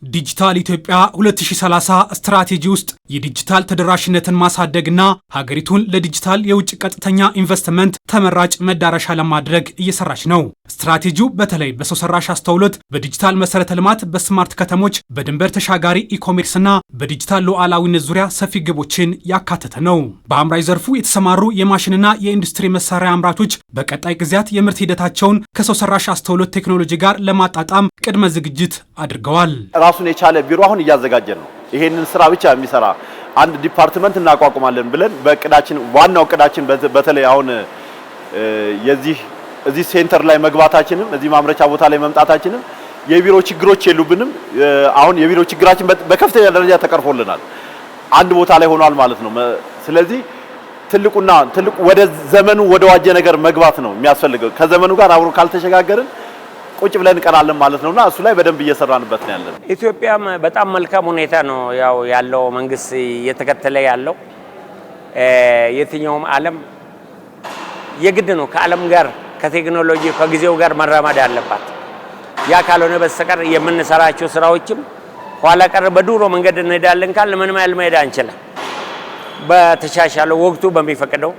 ዲጂታል ኢትዮጵያ 2030 ስትራቴጂ ውስጥ የዲጂታል ተደራሽነትን ማሳደግና ሀገሪቱን ለዲጂታል የውጭ ቀጥተኛ ኢንቨስትመንት ተመራጭ መዳረሻ ለማድረግ እየሰራች ነው። ስትራቴጂው በተለይ በሰው ሰራሽ አስተውሎት፣ በዲጂታል መሰረተ ልማት፣ በስማርት ከተሞች፣ በድንበር ተሻጋሪ ኢኮሜርስና በዲጂታል ሉዓላዊነት ዙሪያ ሰፊ ግቦችን ያካተተ ነው። በአምራች ዘርፉ የተሰማሩ የማሽንና የኢንዱስትሪ መሳሪያ አምራቾች በቀጣይ ጊዜያት የምርት ሂደታቸውን ከሰው ሰራሽ አስተውሎት ቴክኖሎጂ ጋር ለማጣጣም ቅድመ ዝግጅት አድርገዋል። ራሱን የቻለ ቢሮ አሁን እያዘጋጀን ነው። ይሄንን ስራ ብቻ የሚሰራ አንድ ዲፓርትመንት እናቋቁማለን ብለን በእቅዳችን ዋናው እቅዳችን በተለይ አሁን እዚህ ሴንተር ላይ መግባታችንም እዚህ ማምረቻ ቦታ ላይ መምጣታችንም የቢሮ ችግሮች የሉብንም። አሁን የቢሮ ችግራችን በከፍተኛ ደረጃ ተቀርፎልናል። አንድ ቦታ ላይ ሆኗል ማለት ነው። ስለዚህ ትልቁ ወደ ዘመኑ ወደ ዋጀ ነገር መግባት ነው የሚያስፈልገው። ከዘመኑ ጋር አብሮ ካልተሸጋገርን ቁጭ ብለን እንቀራለን ማለት ነውና እሱ ላይ በደንብ እየሰራንበት ነው ያለን። ኢትዮጵያም በጣም መልካም ሁኔታ ነው ያለው መንግስት እየተከተለ ያለው። የትኛውም ዓለም የግድ ነው ከዓለም ጋር ከቴክኖሎጂ ከጊዜው ጋር መራመድ አለባት። ያ ካልሆነ በስተቀር የምንሰራቸው ስራዎችም ኋላ ቀር በዱሮ መንገድ እንሄዳለን ካል ምንም ያህል መሄድ አንችልም። በተሻሻለው ወቅቱ በሚፈቅደው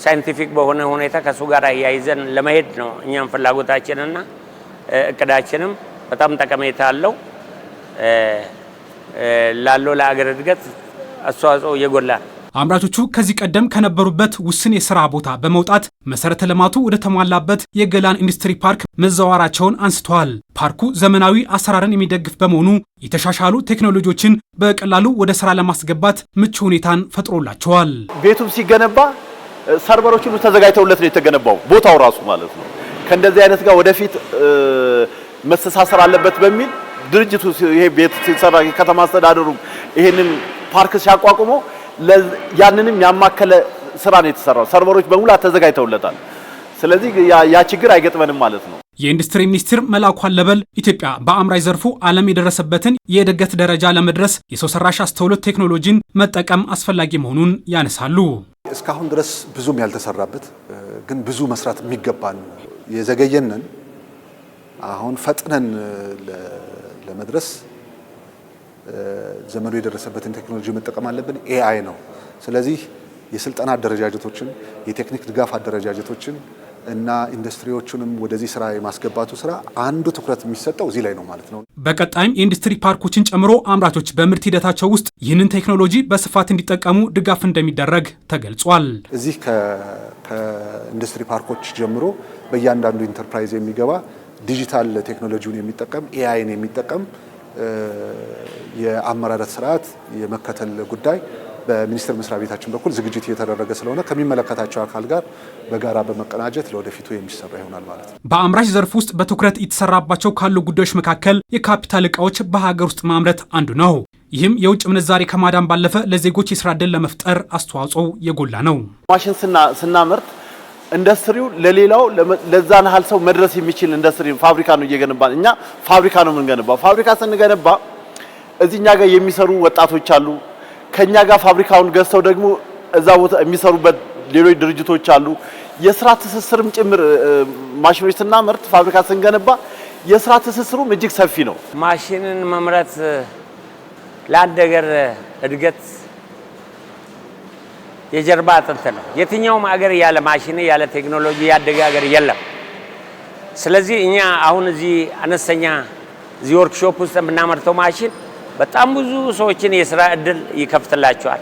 ሳይንቲፊክ በሆነ ሁኔታ ከሱ ጋር ያይዘን ለመሄድ ነው እኛም ፍላጎታችንና እቅዳችንም በጣም ጠቀሜታ አለው ለአገር እድገት አስተዋጽኦ የጎላ። አምራቾቹ ከዚህ ቀደም ከነበሩበት ውስን የሥራ ቦታ በመውጣት መሰረተ ልማቱ ወደ ተሟላበት የገላን ኢንዱስትሪ ፓርክ መዘዋወራቸውን አንስተዋል። ፓርኩ ዘመናዊ አሰራርን የሚደግፍ በመሆኑ የተሻሻሉ ቴክኖሎጂዎችን በቀላሉ ወደ ስራ ለማስገባት ምቹ ሁኔታን ፈጥሮላቸዋል። ቤቱም ሲገነባ ሰርቨሮች ሁሉ ተዘጋጅተውለት ነው የተገነባው ቦታው ራሱ ማለት ነው። ከእንደዚህ አይነት ጋር ወደፊት መስተሳሰር አለበት በሚል ድርጅቱ ይሄ ቤት ሲሰራ ከተማ አስተዳደሩ ይሄንን ፓርክ ሲያቋቁመው ያንንም ያማከለ ስራ ነው የተሰራው። ሰርቨሮች በሙሉ ተዘጋጅተውለታል። ስለዚህ ያ ችግር አይገጥመንም ማለት ነው። የኢንዱስትሪ ሚኒስትር መላኩ አለበል ኢትዮጵያ በአምራች ዘርፉ ዓለም የደረሰበትን የእድገት ደረጃ ለመድረስ የሰው ሰራሽ አስተውሎት ቴክኖሎጂን መጠቀም አስፈላጊ መሆኑን ያነሳሉ። እስካሁን ድረስ ብዙም ያልተሰራበት ግን ብዙ መስራት የሚገባን የዘገየንን አሁን ፈጥነን ለመድረስ ዘመኑ የደረሰበትን ቴክኖሎጂ መጠቀም አለብን። ኤአይ ነው። ስለዚህ የስልጠና አደረጃጀቶችን፣ የቴክኒክ ድጋፍ አደረጃጀቶችን እና ኢንዱስትሪዎቹንም ወደዚህ ስራ የማስገባቱ ስራ አንዱ ትኩረት የሚሰጠው እዚህ ላይ ነው ማለት ነው። በቀጣይም የኢንዱስትሪ ፓርኮችን ጨምሮ አምራቾች በምርት ሂደታቸው ውስጥ ይህንን ቴክኖሎጂ በስፋት እንዲጠቀሙ ድጋፍ እንደሚደረግ ተገልጿል። እዚህ ከኢንዱስትሪ ፓርኮች ጀምሮ በእያንዳንዱ ኢንተርፕራይዝ የሚገባ ዲጂታል ቴክኖሎጂውን የሚጠቀም ኤአይን የሚጠቀም የአመራረት ስርዓት የመከተል ጉዳይ በሚኒስቴር መስሪያ ቤታችን በኩል ዝግጅት እየተደረገ ስለሆነ ከሚመለከታቸው አካል ጋር በጋራ በመቀናጀት ለወደፊቱ የሚሰራ ይሆናል ማለት ነው። በአምራች ዘርፍ ውስጥ በትኩረት የተሰራባቸው ካሉ ጉዳዮች መካከል የካፒታል ዕቃዎች በሀገር ውስጥ ማምረት አንዱ ነው። ይህም የውጭ ምንዛሬ ከማዳን ባለፈ ለዜጎች የስራ ዕድል ለመፍጠር አስተዋጽኦ የጎላ ነው። ማሽን ስናመርት ኢንዱስትሪው ለሌላው ለዛን ያህል ሰው መድረስ የሚችል ኢንዱስትሪ ፋብሪካ ነው እየገነባን። እኛ ፋብሪካ ነው የምንገነባው። ፋብሪካ ስንገነባ እዚህኛ ጋር የሚሰሩ ወጣቶች አሉ። ከኛ ጋር ፋብሪካውን ገዝተው ደግሞ እዛ ቦታ የሚሰሩበት ሌሎች ድርጅቶች አሉ። የስራ ትስስርም ጭምር ማሽኖች ስናመርት ፋብሪካ ስንገነባ የስራ ትስስሩም እጅግ ሰፊ ነው። ማሽንን መምረት ለአንድ ሀገር እድገት የጀርባ አጥንት ነው። የትኛውም ሀገር ያለ ማሽን ያለ ቴክኖሎጂ ያደገ ሀገር የለም። ስለዚህ እኛ አሁን እዚህ አነስተኛ እዚህ ወርክሾፕ ውስጥ የምናመርተው ማሽን በጣም ብዙ ሰዎችን የስራ እድል ይከፍትላቸዋል።